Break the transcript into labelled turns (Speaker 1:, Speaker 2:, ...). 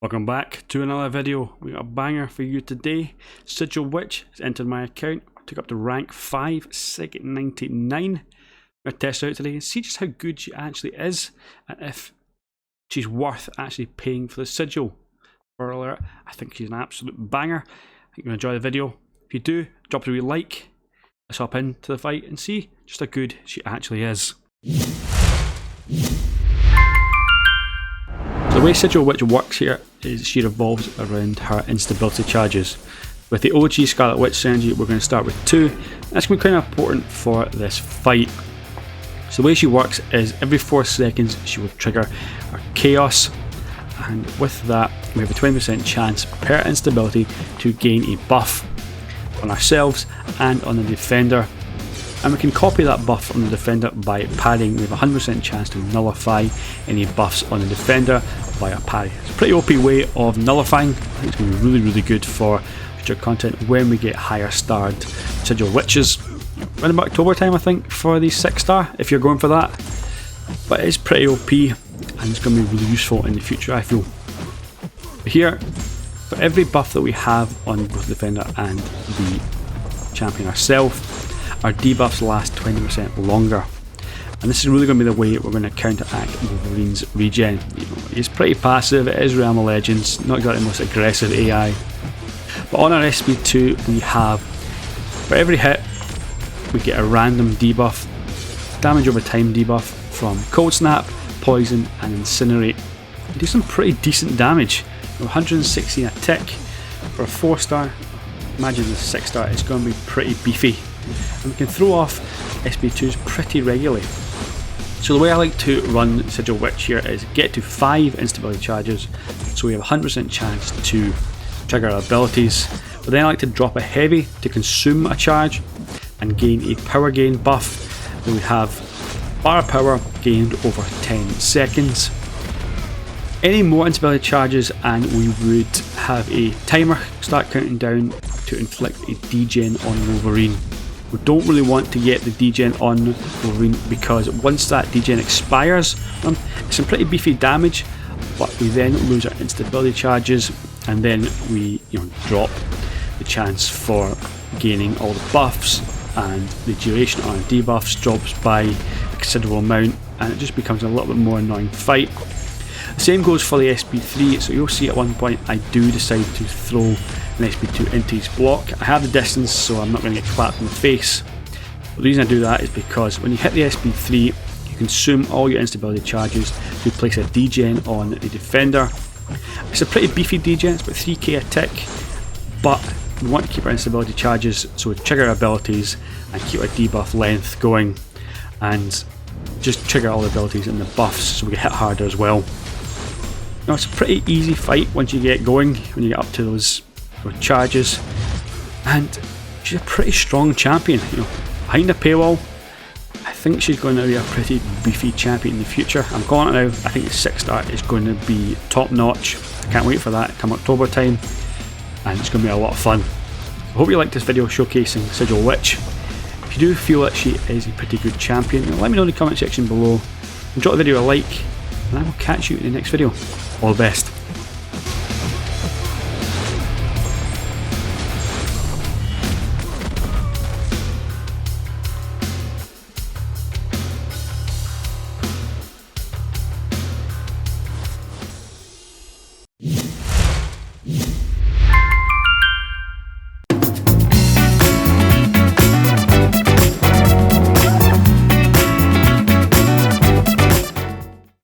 Speaker 1: Welcome back to another video. We got a banger for you today. Sigil Witch has entered my account, took up to rank 5, SIG 99. I'm going to test her out today and see just how good she actually is and if she's worth actually paying for the sigil. For alert, I think she's an absolute banger. I think you'll enjoy the video. If you do, drop a wee like. Let's hop into the fight and see just how good she actually is. The way Sigil Witch works here is she revolves around her instability charges. With the OG Scarlet Witch synergy, we're going to start with 2. That's going to be kind of important for this fight. So the way she works is every 4 seconds she will trigger her Chaos, and with that we have a 20% chance per instability to gain a buff on ourselves and on the defender. And we can copy that buff on the defender by padding. We have a 100% chance to nullify any buffs on the defender via parry. It's a pretty OP way of nullifying. I think it's going to be really good for future content when we get higher starred Sigil Witches. Around about October time I think for the 6-star if you're going for that. But it's pretty OP and it's going to be really useful in the future I feel. Here, for every buff that we have on both the defender and the champion ourselves, our debuffs last 20% longer, and this is really going to be the way we're going to counteract Wolverine's regen. He's pretty passive, it is Realm of Legends, not exactly the most aggressive AI. But on our SP2 we have, for every hit we get a random debuff, damage over time debuff from Cold Snap, Poison and Incinerate. We do some pretty decent damage, 116 a tick. For a 4-star, imagine the 6-star, it's going to be pretty beefy. And we can throw off SP2s pretty regularly. So the way I like to run Sigil Witch here is get to 5 instability charges, so we have a 100% chance to trigger our abilities. But then I like to drop a heavy to consume a charge and gain a power gain buff. Then we have bar power gained over 10 seconds. Any more instability charges and we would have a timer start counting down to inflict a degen on Wolverine. We don't really want to get the degen on Wolverine because once that degen expires, it's some pretty beefy damage, but we then lose our instability charges and then we drop the chance for gaining all the buffs, and the duration on our debuffs drops by a considerable amount and it just becomes a little bit more annoying fight. The same goes for the SP3, so you'll see at one point I do decide to throw an SP2 into his block. I have the distance so I'm not going to get clapped in the face. But the reason I do that is because when you hit the SP3 you consume all your instability charges to place a degen on the defender. It's a pretty beefy degen, it's about 3k a tick, but we want to keep our instability charges so we trigger our abilities and keep our debuff length going and just trigger all the abilities and the buffs so we get hit harder as well. Now it's a pretty easy fight once you get going, when you get up to those charges, and she's a pretty strong champion. Behind the paywall, I think she's going to be a pretty beefy champion in the future. I'm calling it now. I think the 6-star is going to be top notch. I can't wait for that come October time, and it's going to be a lot of fun. I hope you liked this video showcasing Sigil Witch. If you do feel that she is a pretty good champion, let me know in the comment section below, and drop the video a like, and I will catch you in the next video. All the best.